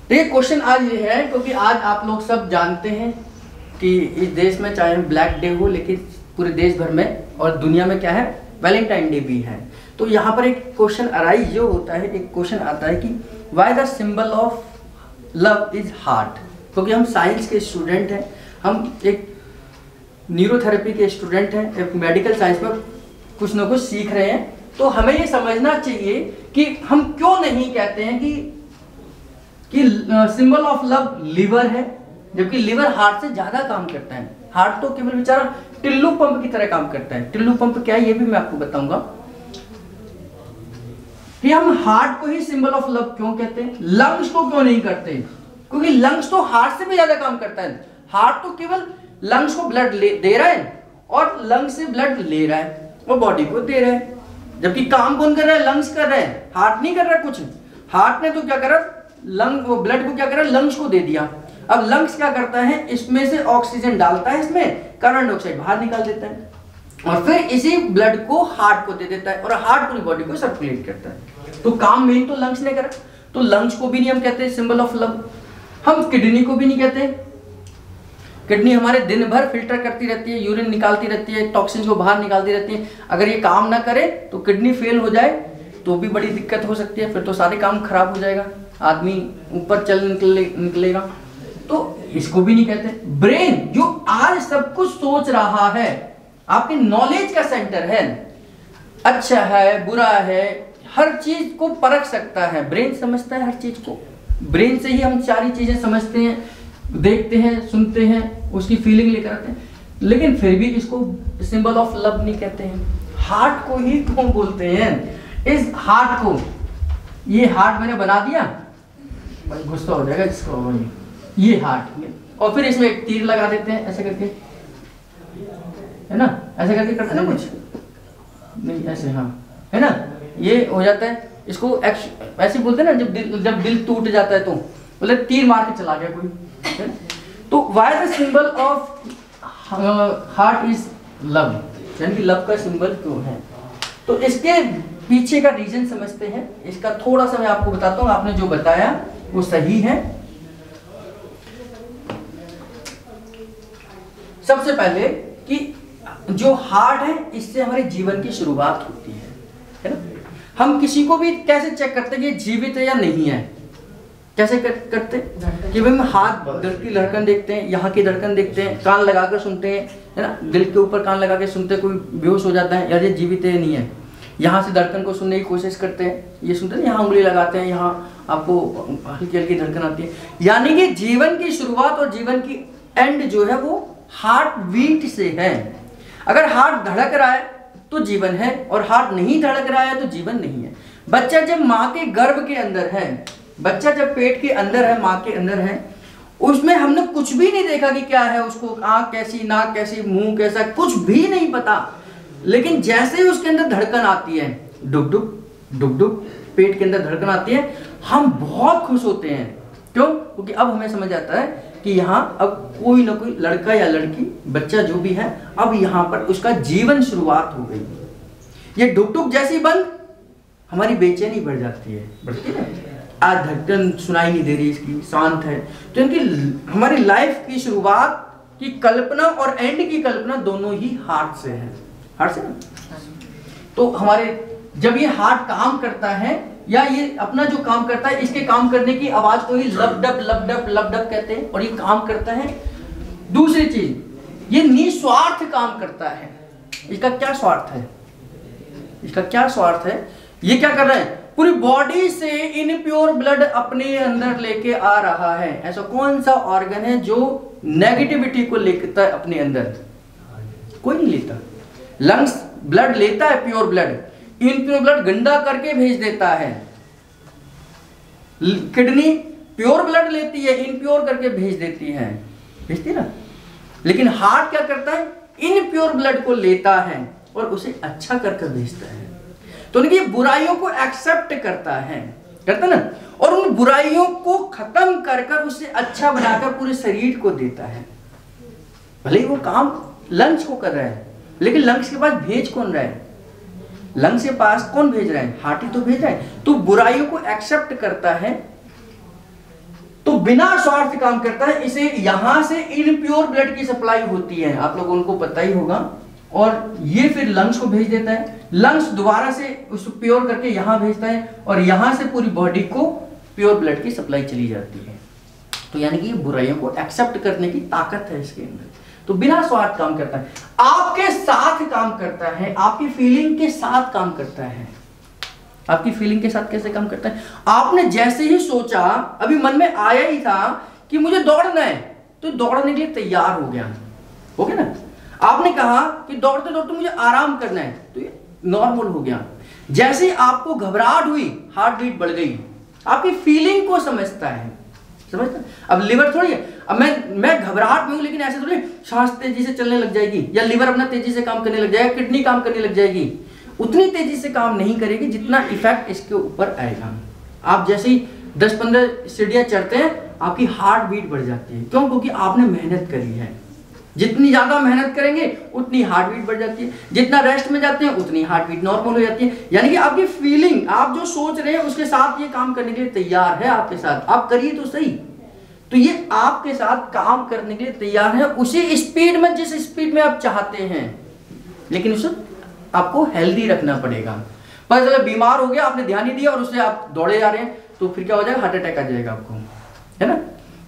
देखिए क्वेश्चन आज ये है, क्योंकि आज आप लोग सब जानते हैं कि इस देश में चाहे ब्लैक डे हो, लेकिन पूरे देश भर में और दुनिया में क्या है, वैलेंटाइन डे भी है। तो यहाँ पर एक क्वेश्चन अराइज जो होता है, एक क्वेश्चन आता है कि why the symbol of love is heart. क्योंकि हम साइंस के स्टूडेंट हैं, हम एक न्यूरोथेरेपी के स्टूडेंट हैं, एक मेडिकल साइंस में कुछ ना कुछ सीख रहे हैं, तो हमें ये समझना चाहिए कि हम क्यों नहीं कहते हैं कि सिंबल ऑफ लव लिवर है, जबकि लिवर हार्ट से ज्यादा काम करता है। हार्ट तो केवल बेचारा टिल्लू पंप की तरह काम करता है। टिल्लू पंप क्या है ये भी मैं आपको बताऊंगा कि हम हार्ट को ही सिंबल ऑफ लव क्यों कहते हैं, लंग्स को क्यों नहीं करते, क्योंकि लंग्स तो हार्ट से भी ज्यादा काम करता है। हार्ट तो केवल लंग्स को ब्लड दे रहा है और लंग्स से ब्लड ले रहा है और बॉडी को दे रहा है, जबकि काम कौन कर रहा है, लंग्स कर रहे हैं, हार्ट नहीं कर रहा कुछ। हार्ट ने तो क्या करा, वो ब्लड को क्या करा, लंग्स को दे दिया। अब लंग्स क्या करता है, इसमें से ऑक्सीजन डालता है, इसमें कार्बन डाइऑक्साइड बाहर निकाल देता है और फिर इसी ब्लड को हार्ट को दे देता है और हार्ट पूरी बॉडी को सर्कुलेट करता है। तो काम मेन तो लंग्स ने करा, तो लंग्स को भी नहीं हम कहते सिंबल ऑफ लव। हम किडनी को भी नहीं कहते। किडनी हमारे दिन भर फिल्टर करती रहती है, यूरिन निकालती रहती है, टॉक्सिन को बाहर निकालती रहती है। अगर ये काम ना करे तो किडनी फेल हो जाए तो भी बड़ी दिक्कत हो सकती है, फिर तो सारे काम खराब हो जाएगा, आदमी ऊपर चल निकलेगा। तो इसको भी नहीं कहते। ब्रेन जो आज सब कुछ सोच रहा है, आपके नॉलेज का सेंटर है, अच्छा है बुरा है, हर चीज को परख सकता है, ब्रेन समझता है हर चीज को। ब्रेन से ही हम सारी चीजें समझते हैं, देखते हैं, सुनते हैं, उसकी फीलिंग लेकर आते हैं, लेकिन फिर भी इसको सिंबल ऑफ लव नहीं कहते हैं। हार्ट को ही क्यों बोलते हैं, इस हार्ट को, ये हार्ट मैंने बना दिया, गुस्सा हो जाएगा इसको, ये हार्ट, और फिर इसमें एक तीर लगा देते हैं ऐसे करके, है ना, ऐसे करके करते हैं ना कुछ नहीं, ऐसे, हाँ है ना, ये हो जाता है। इसको ऐसे बोलते हैं ना, जब दिल टूट जाता है तो बोले तीर मार के चला गया कोई, है? तो why the symbol of heart is love, यानी कि लव का सिंबल क्यों है। तो इसके पीछे का रीजन समझते हैं। इसका थोड़ा सा मैं आपको बताता हूँ, आपने जो बताया वो सही है। सबसे पहले कि जो हार्ट है, इससे हमारे जीवन की शुरुआत होती है ना। हम किसी को भी कैसे चेक करते हैं कि जीवित है या नहीं है, कैसे करते कि भाई हम हाथ, दिल की धड़कन देखते हैं, यहाँ की धड़कन देखते हैं, कान लगाकर सुनते हैं, है ना, दिल के ऊपर कान लगा के सुनते हैं, कोई बेहोश हो जाता है, यार ये जीवित है नहीं है। यहाँ से धड़कन को सुनने की कोशिश करते हैं, ये सुनते हैं, यहाँ उंगली लगाते हैं, यहाँ आपको हल्की हल्की धड़कन आती है। यानी कि जीवन की शुरुआत और जीवन की एंड जो है वो हार्ट बीट से है। अगर हार्ट धड़क रहा है तो जीवन है, और हार्ट नहीं धड़क रहा है तो जीवन नहीं है। बच्चा जब माँ के गर्भ के अंदर है, बच्चा जब पेट के अंदर है, माँ के अंदर है, उसमें हमने कुछ भी नहीं देखा कि क्या है, उसको आँख कैसी, नाक कैसी, मुंह कैसा, कुछ भी नहीं पता। लेकिन जैसे ही उसके अंदर धड़कन आती है, डुक डुक डुक डुक, पेट के अंदर धड़कन आती है, हम बहुत खुश होते हैं। क्यों? क्योंकि अब हमें समझ आता है कि यहाँ अब कोई ना कोई लड़का या लड़की, बच्चा जो भी है, अब यहाँ पर उसका जीवन शुरुआत हो गई। ये डुक डुक जैसी बंद, हमारी बेचैनी बढ़ जाती है, बढ़ती है। आज धड़कन सुनाई नहीं दे रही इसकी, शांत है, तो इनकी हमारी लाइफ की शुरुआत की कल्पना और एंड की कल्पना दोनों ही हार्ट से है। हार्ट से ना, तो हमारे जब ये हार्ट काम करता है या ये अपना जो काम करता है, इसके काम करने की आवाज को ही लब डब कहते हैं, और ये काम करता है। दूसरी चीज, ये निस्वार्थ काम करता है। इसका क्या स्वार्थ है, इसका क्या स्वार्थ है, ये क्या कर रहा है, पूरी बॉडी से इनप्योर ब्लड अपने अंदर लेके आ रहा है। ऐसा कौन सा ऑर्गन है जो नेगेटिविटी को लेता है अपने अंदर? कोई नहीं लेता। लंग्स ब्लड लेता है, प्योर ब्लड, इनप्योर ब्लड गंदा करके भेज देता है। किडनी प्योर ब्लड लेती है, इनप्योर करके भेज देती है, भेजती ना। लेकिन हार्ट क्या करता है, इनप्योर ब्लड को लेता है और उसे अच्छा करके भेजता है। तो उनकी बुराइयों को एक्सेप्ट करता है, करता ना, और उन बुराइयों को खत्म कर उसे अच्छा बनाकर पूरे शरीर को देता है। भले ही वो काम लंग्स को कर रहा है, लेकिन लंग्स के पास भेज कौन रहा है, लंग्स के पास कौन भेज रहा है, हार्ट ही तो भेज रहा है। तो बुराइयों को एक्सेप्ट करता है, तो बिना स्वार्थ काम करता है। इसे यहां से इनप्योर ब्लड की सप्लाई होती है, आप लोगों को पता ही होगा, और ये फिर लंग्स को भेज देता है, लंग्स दोबारा से उसको प्योर करके यहां भेजता है, और यहां से पूरी बॉडी को प्योर ब्लड की सप्लाई चली जाती है। तो यानी कि ये बुराइयों को एक्सेप्ट करने की ताकत है इसके अंदर। तो बिना स्वार्थ काम करता है, आपके साथ काम करता है, आपकी फीलिंग के साथ काम करता है। आपकी फीलिंग के साथ कैसे काम करता है? आपने जैसे ही सोचा, अभी मन में आया ही था कि मुझे दौड़ना है, तो दौड़ने के लिए तैयार हो गया, हो गया ना। आपने कहा कि दौड़ते दौड़ते मुझे आराम करना है, तो ये नॉर्मल हो गया। जैसे ही आपको घबराहट हुई, हार्ट बीट बढ़ गई, आपकी फीलिंग को समझता है, समझता है। अब लिवर थोड़ी है, अब मैं घबराहट में हूं, लेकिन ऐसे थोड़ी सांस तेजी से चलने लग जाएगी, या लिवर अपना तेजी से काम करने लग जाएगा, किडनी काम करने लग जाएगी। उतनी तेजी से काम नहीं करेगी जितना इफेक्ट इसके ऊपर आएगा। आप जैसे ही 10-15 सीढ़ियां चढ़ते हैं, आपकी हार्ट बीट बढ़ जाती है। क्यों? क्योंकि आपने मेहनत करी है। जितनी ज्यादा मेहनत करेंगे उतनी हार्ट बीट बढ़ जाती है, जितना रेस्ट में जाते हैं उतनी हार्ट बीट नॉर्मल हो जाती है। यानी कि आपकी फीलिंग, आप जो सोच रहे हैं उसके साथ ये काम करने के लिए तैयार है, आपके साथ। आप करिए तो सही, तो ये आपके साथ काम करने के लिए तैयार है, उसी स्पीड में जिस स्पीड में आप चाहते हैं। लेकिन उसे आपको हेल्दी रखना पड़ेगा। पर अगर बीमार हो गया, आपने ध्यान नहीं दिया और उससे आप दौड़े जा रहे हैं, तो फिर क्या हो जाएगा? हार्ट अटैक आ जाएगा आपको, है ना।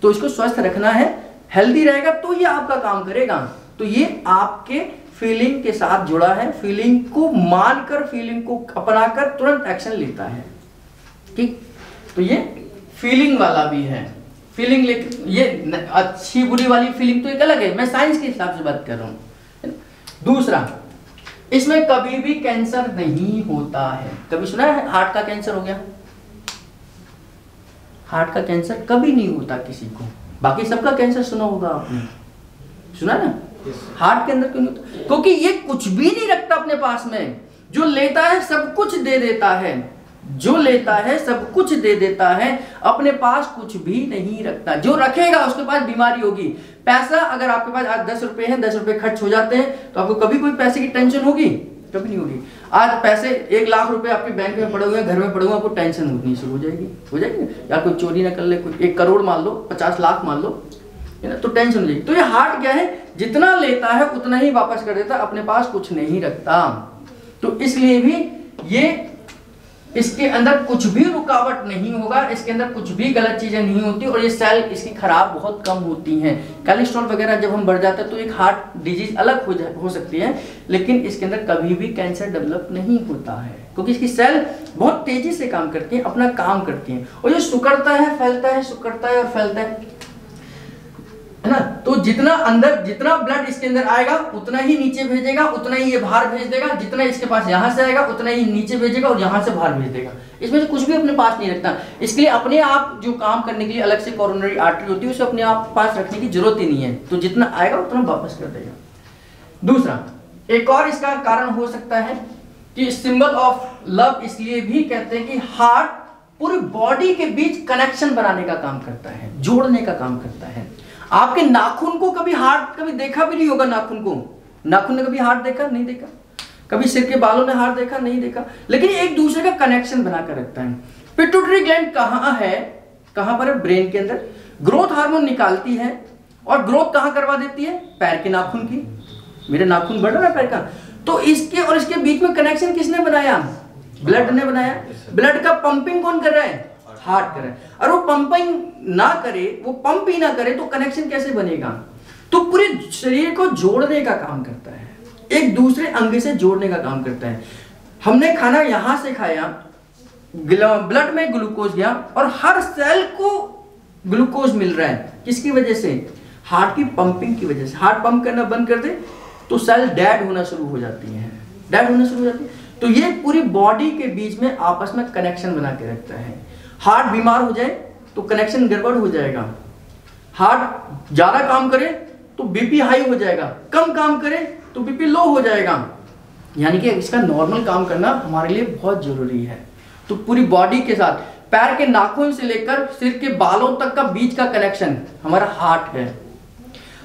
तो इसको स्वस्थ रखना है, हेल्दी रहेगा तो ये आपका काम करेगा। तो ये आपके फीलिंग के साथ जुड़ा है, फीलिंग को मानकर, फीलिंग को अपनाकर तुरंत एक्शन लेता है, ठीक। तो ये फीलिंग वाला भी है, फीलिंग लेकर, ये अच्छी बुरी वाली फीलिंग तो एक अलग है, मैं साइंस के हिसाब से बात कर रहा हूं। दूसरा, इसमें कभी भी कैंसर नहीं होता है। कभी सुना है हार्ट का कैंसर हो गया? हार्ट का कैंसर कभी नहीं होता किसी को। बाकी सबका कैंसर सुना होगा आपने, सुना ना? हार्ट के अंदर क्यों नहीं होता? क्योंकि ये कुछ भी नहीं रखता अपने पास में। जो लेता है सब कुछ दे देता है, जो लेता है सब कुछ दे देता है, अपने पास कुछ भी नहीं रखता। जो रखेगा उसके पास बीमारी होगी। पैसा अगर आपके पास आज 10 रुपए हैं, 10 रुपए खर्च हो जाते हैं, तो आपको कभी कोई पैसे की टेंशन होगी? कभी नहीं होगी। आज पैसे 1 लाख रुपए आपके बैंक में पड़े हुए हैं, घर में पड़े हुए, आपको टेंशन होनी शुरू हो जाएगी, हो जाएगी। या कोई चोरी ना कर ले, कोई 1 करोड़ मान लो, 50 लाख मान लो, है ना, तो टेंशन हो जाएगी। तो ये हार्ट क्या है? जितना लेता है उतना ही वापस कर देता, अपने पास कुछ नहीं रखता। तो इसलिए भी ये, इसके अंदर कुछ भी रुकावट नहीं होगा, इसके अंदर कुछ भी गलत चीजें नहीं होती, और ये सेल इसकी खराब बहुत कम होती हैं। कोलेस्ट्रॉल वगैरह जब हम बढ़ जाता है तो एक हार्ट डिजीज अलग हो सकती है, लेकिन इसके अंदर कभी भी कैंसर डेवलप नहीं होता है, क्योंकि इसकी सेल बहुत तेजी से काम करती है, अपना काम करती है। और ये सिकुड़ता है, फैलता है, सिकुड़ता है और फैलता है ना। तो जितना अंदर, जितना ब्लड इसके अंदर आएगा उतना ही नीचे भेजेगा, उतना ही ये बाहर भेज देगा। जितना इसके पास यहां से आएगा उतना ही नीचे भेजेगा और यहां से बाहर भेज देगा। इसमें से कुछ भी अपने पास नहीं रखता। इसके लिए अपने आप जो काम करने के लिए अलग से कोरोनरी आर्टरी होती है, उसे अपने आप पास रखने की जरूरत ही नहीं है। तो जितना आएगा उतना वापस कर देगा। दूसरा, एक और इसका कारण हो सकता है कि सिंबल ऑफ लव इसलिए भी कहते हैं कि हार्ट पूरी बॉडी के बीच कनेक्शन बनाने का काम करता है, जोड़ने का काम करता है। आपके नाखून को कभी हार्ट कभी देखा भी नहीं होगा, नाखून को, नाखून ने कभी हार्ट देखा? नहीं देखा। कभी सिर के बालों ने हार्ट देखा? नहीं देखा। लेकिन एक दूसरे का कनेक्शन बनाकर रखता है। पिट्यूटरी ग्लैंड कहां है? कहां पर है? ब्रेन के अंदर। ग्रोथ हार्मोन निकालती है, और ग्रोथ कहां करवा देती है? पैर के नाखून की। मेरे नाखून बढ़ रहा है पैर का, तो इसके और इसके बीच में कनेक्शन किसने बनाया? ब्लड ने बनाया। ब्लड का पंपिंग कौन कर रहा है? हार्ट कर रहा है। और वो पंपिंग ना करे, वो पंप ही ना करे, तो कनेक्शन कैसे बनेगा? तो पूरे शरीर को जोड़ने का काम करता है, एक दूसरे अंग से जोड़ने का काम करता है। हमने खाना यहां से खाया, ब्लड में ग्लूकोज गया, और हर सेल को ग्लूकोज मिल रहा है। किसकी वजह से? हार्ट की पंपिंग की वजह से। हार्ट पंप करना बंद कर दे तो सेल डेड होना शुरू हो जाती है, डेड होना शुरू हो जाती है। तो ये पूरी बॉडी के बीच में आपस में कनेक्शन बना के रखता है। हार्ट बीमार हो जाए तो कनेक्शन गड़बड़ हो जाएगा। हार्ट ज्यादा काम करे तो बीपी हाई हो जाएगा, कम काम करे तो बीपी लो हो जाएगा। यानी कि इसका नॉर्मल काम करना हमारे लिए बहुत जरूरी है। तो पूरी बॉडी के साथ, पैर के नाखून से लेकर सिर के बालों तक का बीच का कनेक्शन हमारा हार्ट है।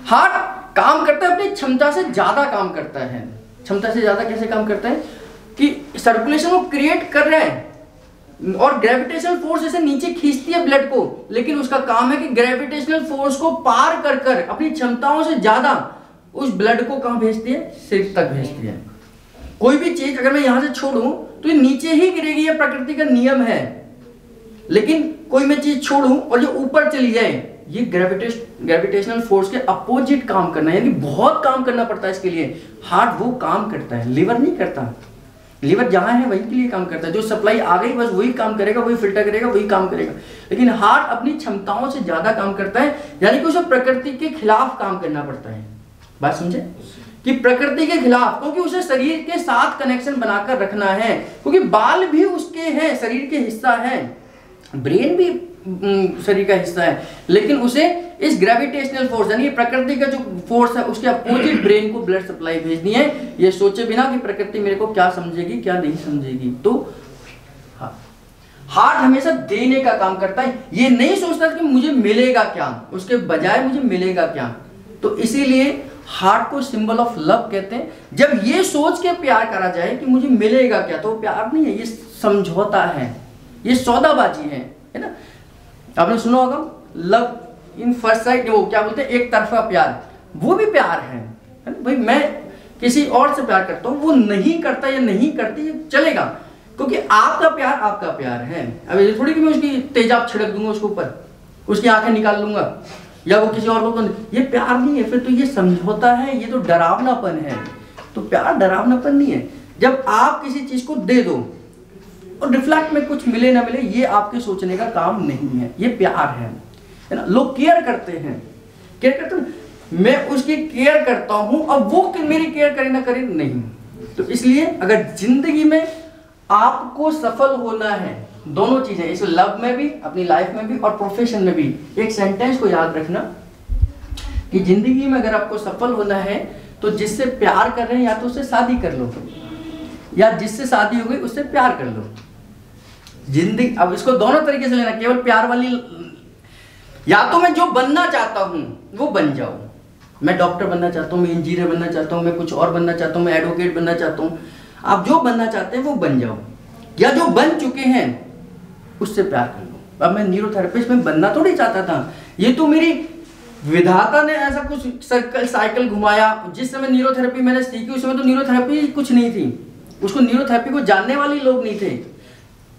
हार्ट काम करता है, अपनी क्षमता से ज्यादा काम करता है। क्षमता से ज्यादा कैसे काम करता है? कि सर्कुलेशन को क्रिएट कर रहा है, और ग्रेविटेशनल फोर्स ऐसे नीचे खींचती है ब्लड को, लेकिन उसका काम है कि ग्रेविटेशनल फोर्स को पार कर कर अपनी क्षमताओं से ज्यादा उस ब्लड को कहां भेजती है, सिर तक भेजती है। कोई भी चीज अगर मैं यहां से छोड़ूं तो ये नीचे ही गिरेगी, ये प्रकृति का नियम है। लेकिन कोई मैं चीज छोड़ूं और जो ऊपर चली जाए, ये ग्रेविटेशनल फोर्स के अपोजिट काम करना है, यानी बहुत काम करना पड़ता है इसके लिए। हार्ट वो काम करता है, लिवर नहीं करता। लिवर जहां है वही के लिए काम करता है, जो सप्लाई आ गई बस वही काम करेगा, वही फिल्टर करेगा, वही काम करेगा। लेकिन हार्ट अपनी क्षमताओं से ज्यादा काम करता है, यानी कि उसे प्रकृति के खिलाफ काम करना पड़ता है। बात समझे कि प्रकृति के खिलाफ, क्योंकि उसे शरीर के साथ कनेक्शन बनाकर रखना है, क्योंकि बाल भी उसके हैं, शरीर के हिस्सा है, ब्रेन भी शरीर का हिस्सा है, लेकिन उसे इस ग्रेविटेशनल फोर्स यानी प्रकृति का जो फोर्स है उसके अपोजिट ब्रेन को ब्लड सप्लाई भेजनी है, ये सोचे बिना कि प्रकृति मेरे को क्या समझेगी क्या नहीं समझेगी। तो हार्ट हमेशा देने का काम करता है, ये नहीं सोचता कि मुझे मिलेगा क्या, उसके बजाय मुझे मिलेगा क्या। तो इसीलिए हार्ट को सिंबल ऑफ लव कहते हैं। जब ये सोच के प्यार करा जाए कि मुझे मिलेगा क्या, तो प्यार नहीं है, ये समझौता है, ये सौदाबाजी है ना। आपने सुना होगा लव इन फर्स्ट साइट, वो क्या बोलते हैं, एक तरफा प्यार, वो भी प्यार है ना। भाई मैं किसी और से प्यार करता हूँ, वो नहीं करता या नहीं करती चलेगा, क्योंकि आपका प्यार है। अब ये थोड़ी कि मैं उसकी तेजाब छिड़क दूंगा उसके ऊपर, उसकी आंखें निकाल लूंगा या वो किसी और को, ये प्यार नहीं है। फिर तो ये समझौता है, ये तो डरावनापन है। तो प्यार डरावनापन नहीं है। जब आप किसी चीज को दे दो और रिफ्लेक्ट में कुछ मिले ना मिले, ये आपके सोचने का काम नहीं है, ये प्यार है ना। लोग केयर करते हैं, मैं उसकी केयर करता हूं, अब वो मेरी केयर करे ना करे नहीं। तो इसलिए अगर जिंदगी में आपको सफल होना है, दोनों चीजें, इस लव में भी, अपनी लाइफ में भी और प्रोफेशन में भी, एक सेंटेंस को याद रखना कि जिंदगी में अगर आपको सफल होना है तो जिससे प्यार कर रहे हैं या तो उससे शादी कर लो, या जिससे शादी हो गई उससे प्यार कर लो। जिंदगी, अब इसको दोनों तरीके से लेना, केवल प्यार वाली, या तो मैं जो बनना चाहता हूं वो बन जाऊं, मैं डॉक्टर बनना चाहता हूं, मैं इंजीनियर बनना चाहता हूं, मैं कुछ और बनना चाहता हूं, मैं एडवोकेट बनना चाहता हूं। आप जो बनना चाहते हैं वो बन जाओ, या जो बन चुके हैं उससे प्यार कर लो। अब मैं न्यूरोथेरेपिस्ट में बनना थोड़ी चाहता था, ये तो मेरी विधाता ने ऐसा कुछ सर्कल साइकिल घुमाया। जिस समय न्यूरोथेरेपी मैंने सीखी उस समय तो न्यूरोथेरेपी कुछ नहीं थी, उसको न्यूरोथेरेपी को जानने वाले लोग नहीं थे।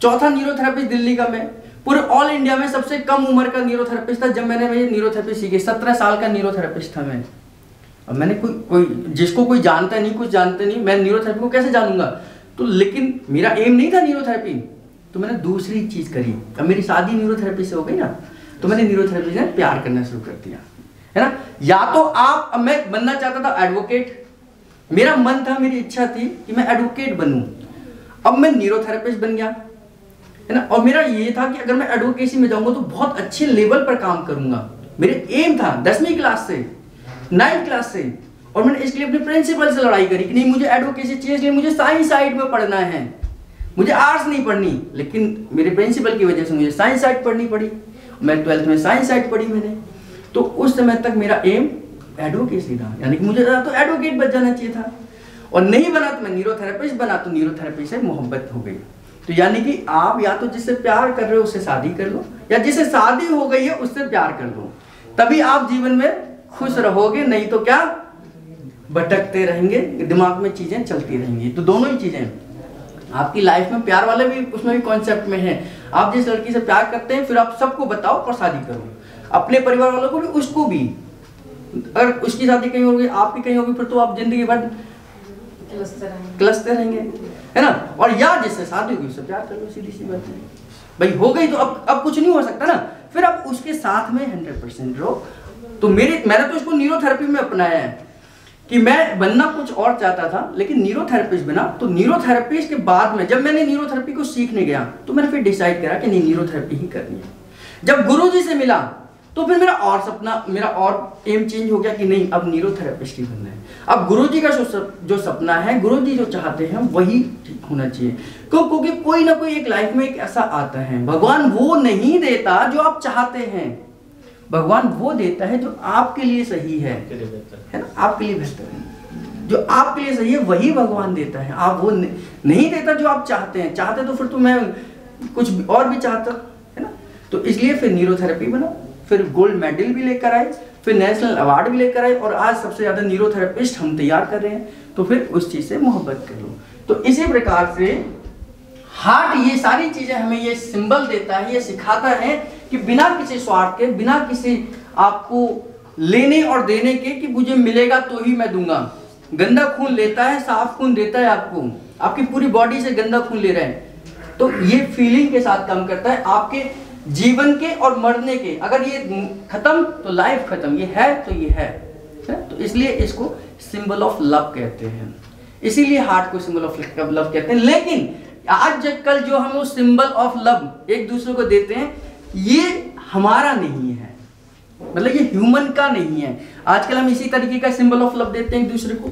चौथा न्यूरोथेरेपिस्ट दिल्ली का, मैं पूरे ऑल इंडिया में सबसे कम उम्र का न्यूरोथेरेपिस्ट था जब मैंने न्यूरोथेरेपी सीखी। 17 साल का न्यूरोथेरेपिस्ट था मैं। अब मैंने कोई जिसको कोई जानता नहीं, कुछ जानते नहीं, मैं न्यूरोथेरेपी को कैसे जानूंगा। तो लेकिन मेरा एम नहीं था न्यूरोथेरेपी, तो मैंने दूसरी चीज करी। अब मेरी शादी न्यूरोथेरेपी से हो गई ना, तो मैंने न्यूरोथेरेपी से प्यार करना शुरू कर दिया, है ना। या तो आप, अब मैं बनना चाहता था एडवोकेट, मेरा मन था, मेरी इच्छा थी कि मैं एडवोकेट बनूं। अब मैं न्यूरोथेरेपिस्ट बन गया, है ना। और मेरा ये था कि अगर मैं एडवोकेसी में जाऊंगा तो बहुत अच्छे लेवल पर काम करूंगा। मेरे एम था 10वीं क्लास से, 9th क्लास से, और मैंने इसके लिए अपने प्रिंसिपल से लड़ाई करी कि नहीं मुझे एडवोकेसी चाहिए, इसलिए मुझे साइंस साइड में पढ़ना है, मुझे आर्ट्स नहीं पढ़नी। लेकिन मेरे प्रिंसिपल की वजह से मुझे साइंस साइड पढ़नी पड़ी। मैं 12th में साइंस साइड पढ़ी मैंने। तो उस समय तक मेरा एम एडवोकेसी था, यानी कि मुझे तो एडवोकेट बन जाना चाहिए था, और नहीं बना तो मैं न्यूरोथेरेपिस्ट बना, तो न्यूरोथेरेपी से मोहब्बत हो गई। तो यानी कि आप या तो जिससे प्यार कर रहे हो उससे शादी कर लो, या जिससे शादी हो गई है उससे प्यार कर लो, तभी आप जीवन में खुश रहोगे। नहीं तो क्या, भटकते रहेंगे, दिमाग में चीजें चलती रहेंगी। तो दोनों ही चीजें आपकी लाइफ में, प्यार वाले भी उसमें भी कॉन्सेप्ट में है। आप जिस लड़की से प्यार करते हैं फिर आप सबको बताओ और शादी करो, अपने परिवार वालों को भी, उसको भी। अगर उसकी शादी कहीं होगी, आपकी कहीं होगी, फिर तो आप जिंदगी भर क्लसते रहेंगे, है ना। और या जिससे शादी होगी उससे प्यार कर लो, सीधी सी बात है। भाई हो गई तो अब कुछ नहीं हो सकता ना, फिर आप उसके साथ में 100% रहो। तो मैंने तो इसको न्यूरोथेरेपी में अपनाया है कि मैं बनना कुछ और चाहता था, लेकिन न्यूरोथेरेपिस्ट बना। तो न्यूरोथेरेपिस्ट के बाद में जब मैंने न्यूरोथेरेपी को सीखने गया तो मैंने फिर डिसाइड करा कि नहीं, न्यूरोथेरेपी ही करनी है। जब गुरुजी से मिला तो फिर मेरा और एम चेंज हो गया कि नहीं, अब न्यूरोथेरेपिस्ट ही बनना है। अब गुरुजी का जो सपना है, गुरुजी जो चाहते हैं वही होना चाहिए। क्योंकि कोई ना कोई एक लाइफ में एक ऐसा आता है, भगवान वो नहीं देता जो आप चाहते हैं, भगवान वो देता है जो आपके लिए सही है ना, आपके लिए बेहतर है। जो आपके लिए सही है वही भगवान देता है, आप वो नहीं देता जो आप चाहते हैं। चाहते तो फिर तो मैं कुछ और भी चाहता है ना। तो इसलिए फिर न्यूरोथेरेपी बना, फिर गोल्ड मेडल भी लेकर आए, फिर नेशनल अवार्ड भी लेकर आए, और आज सबसे ज़्यादा न्यूरोथेरेपिस्ट हम तैयार कर रहे हैं। तो फिर उस चीज़ से मोहब्बत कर लो। तो इसी प्रकार से हार्ट ये सारी चीज़ें हमें ये सिंबल देता है, ये सिखाता है कि बिना किसी स्वार्थ के, बिना किसी आपको लेने और देने के कि मुझे मिलेगा तो ही मैं दूंगा। गंदा खून लेता है, साफ खून देता है आपको, आपकी पूरी बॉडी से गंदा खून ले रहा है। तो ये फीलिंग के साथ काम करता है आपके जीवन के और मरने के। अगर ये खत्म तो लाइफ खत्म, ये है तो ये है। तो इसलिए इसको सिंबल ऑफ लव कहते हैं, इसीलिए हार्ट को सिंबल ऑफ लव कहते हैं। लेकिन आज कल जो हम लोग सिंबल ऑफ लव एक दूसरे को देते हैं, ये हमारा नहीं है, मतलब ये ह्यूमन का नहीं है। आजकल हम इसी तरीके का सिंबल ऑफ लव देते हैं एक दूसरे को,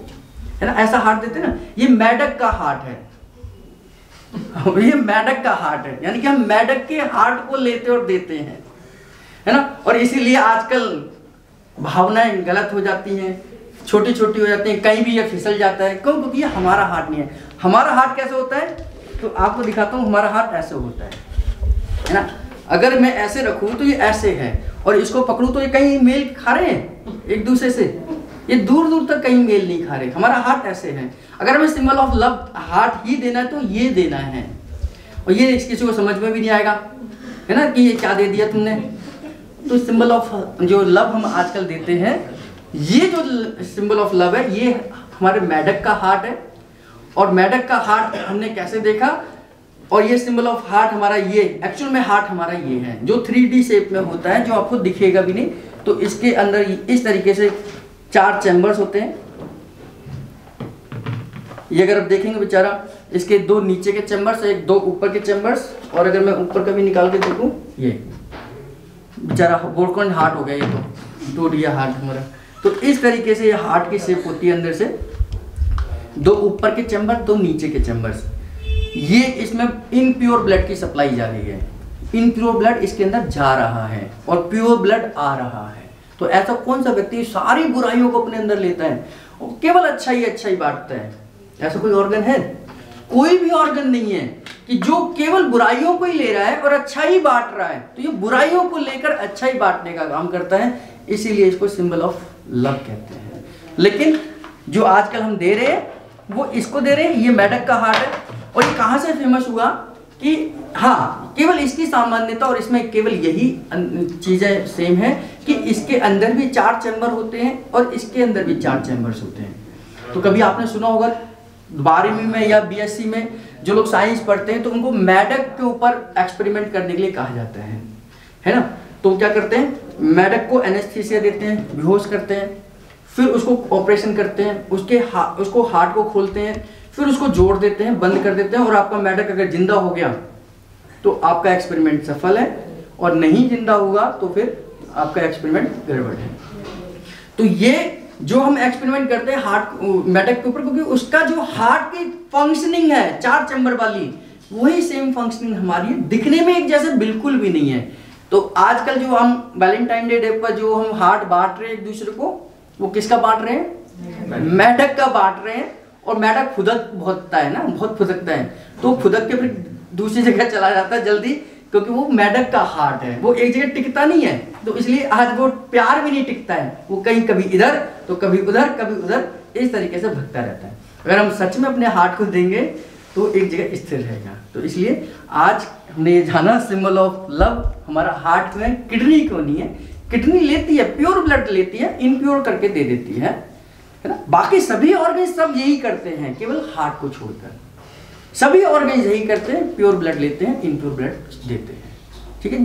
है ना, ऐसा हार्ट देते हैं ना। ये मेढक का हार्ट है, ये मेढक का हार्ट है, यानी कि हम मेढक के हार्ट को लेते और देते हैं, है ना। और इसीलिए आजकल भावनाएं गलत हो जाती हैं, छोटी छोटी हो जाती हैं, कहीं भी ये फिसल जाता है। क्यों? क्योंकि ये हमारा हार्ट नहीं है। हमारा हार्ट कैसे होता है, तो आपको दिखाता हूँ। हमारा हार्ट ऐसे होता है ना। अगर मैं ऐसे रखूँ तो ये ऐसे है, और इसको पकड़ूँ तो ये कहीं मेल खा रहे हैं एक दूसरे से, ये दूर दूर तक कहीं मेल नहीं खा रहे। हमारा हार्ट ऐसे है। अगर हमें सिंबल ऑफ लव हार्ट ही देना है तो ये देना है, और ये किसी को समझ में भी नहीं आएगा, है ना, कि ये क्या दे दिया तुमने। तो सिंबल ऑफ जो लव हम आजकल देते हैं, ये जो सिंबल ऑफ लव है, ये हमारे मेढक का हार्ट है। और मेढक का हार्ट हमने कैसे देखा, और ये सिंबल ऑफ हार्ट हमारा, ये एक्चुअल में हार्ट हमारा ये है, जो 3D शेप में होता है, जो आपको दिखेगा भी नहीं। तो इसके अंदर इस तरीके से 4 चैम्बर्स होते हैं। ये अगर आप देखेंगे बेचारा, इसके 2 नीचे के चैम्बर्स, 2 ऊपर के चैम्बर्स, और अगर मैं ऊपर का भी निकाल के देखूं, ये बेचारा बोरकॉन हार्ट हो गया, ये तो टूट गया हार्ट हमारा। तो इस तरीके से ये हार्ट की शेप होती है, अंदर से 2 ऊपर के चैम्बर, 2 नीचे के चैम्बर्स। ये इसमें इनप्योर ब्लड की सप्लाई जा रही है, इनप्योर ब्लड इसके अंदर जा रहा है और प्योर ब्लड आ रहा है। तो ऐसा कौन सा व्यक्ति सारी बुराइयों को अपने अंदर लेता है और केवल अच्छा ही बांटता है? ऐसा कोई ऑर्गन है? कोई भी ऑर्गन नहीं है कि जो केवल बुराइयों को ही ले रहा है और अच्छा ही बांट रहा है। तो ये बुराइयों को लेकर अच्छा ही बांटने का काम करता है, इसीलिए इसको सिंबल ऑफ लव कहते हैं। लेकिन जो आजकल हम दे रहे हैं वो इसको दे रहे हैं, ये मेढक का हार्ट है। और ये कहाँ से फेमस हुआ कि हाँ, केवल इसकी सामान्यता और इसमें केवल यही चीजें सेम है कि इसके अंदर भी 4 चैम्बर होते हैं और इसके अंदर भी 4 चैम्बर्स होते हैं। तो कभी आपने सुना होगा 12वीं में या BSc में जो लोग साइंस पढ़ते हैं, तो उनको मेढक के ऊपर एक्सपेरिमेंट करने के लिए कहा जाता है ना। तो क्या करते हैं, मेढक को एनेस्थीसिया देते हैं, बेहोश करते हैं, फिर उसको ऑपरेशन करते हैं, उसको हार्ट को खोलते हैं, फिर उसको जोड़ देते हैं, बंद कर देते हैं, और आपका मेढक अगर जिंदा हो गया तो आपका एक्सपेरिमेंट सफल है, और नहीं जिंदा हुआ तो फिर आपका एक्सपेरिमेंट गड़बड़ है। तो ये जो हम एक्सपेरिमेंट करते हैं हार्ट मेढक के ऊपर, क्योंकि उसका जो हार्ट की फंक्शनिंग है 4 चैम्बर वाली, वही सेम फंक्शनिंग हमारी है, दिखने में एक जैसे बिल्कुल भी नहीं है। तो आजकल जो हम वैलेंटाइन डे पर जो हम हार्ट बांट रहे हैं एक दूसरे को, वो किसका बांट रहे हैं? मेढक का बांट रहे हैं। और मेढक खुदक बहुतता है ना, बहुत खुदकता है, तो खुदक के फिर दूसरी जगह चला जाता है जल्दी, क्योंकि वो मेढक का हार्ट है, वो एक जगह टिकता नहीं है। तो इसलिए आज वो प्यार भी नहीं टिकता है, वो कहीं कभी इधर तो कभी उधर, कभी उधर, इस तरीके से भटकता रहता है। अगर हम सच में अपने हार्ट को देंगे तो एक जगह स्थिर रहेगा। तो इसलिए आज हमने ये जाना सिंबल ऑफ लव हमारा हार्ट में किडनी क्यों नहीं है। किडनी लेती है, प्योर ब्लड लेती है, इनप्योर करके दे देती है ना। बाकी सभी ऑर्गन सब यही करते हैं, केवल हार्ट को छोड़कर सभी ऑर्गन यही करते हैं, प्योर ब्लड लेते हैं, इनप्योर ब्लड देते हैं। ठीक है।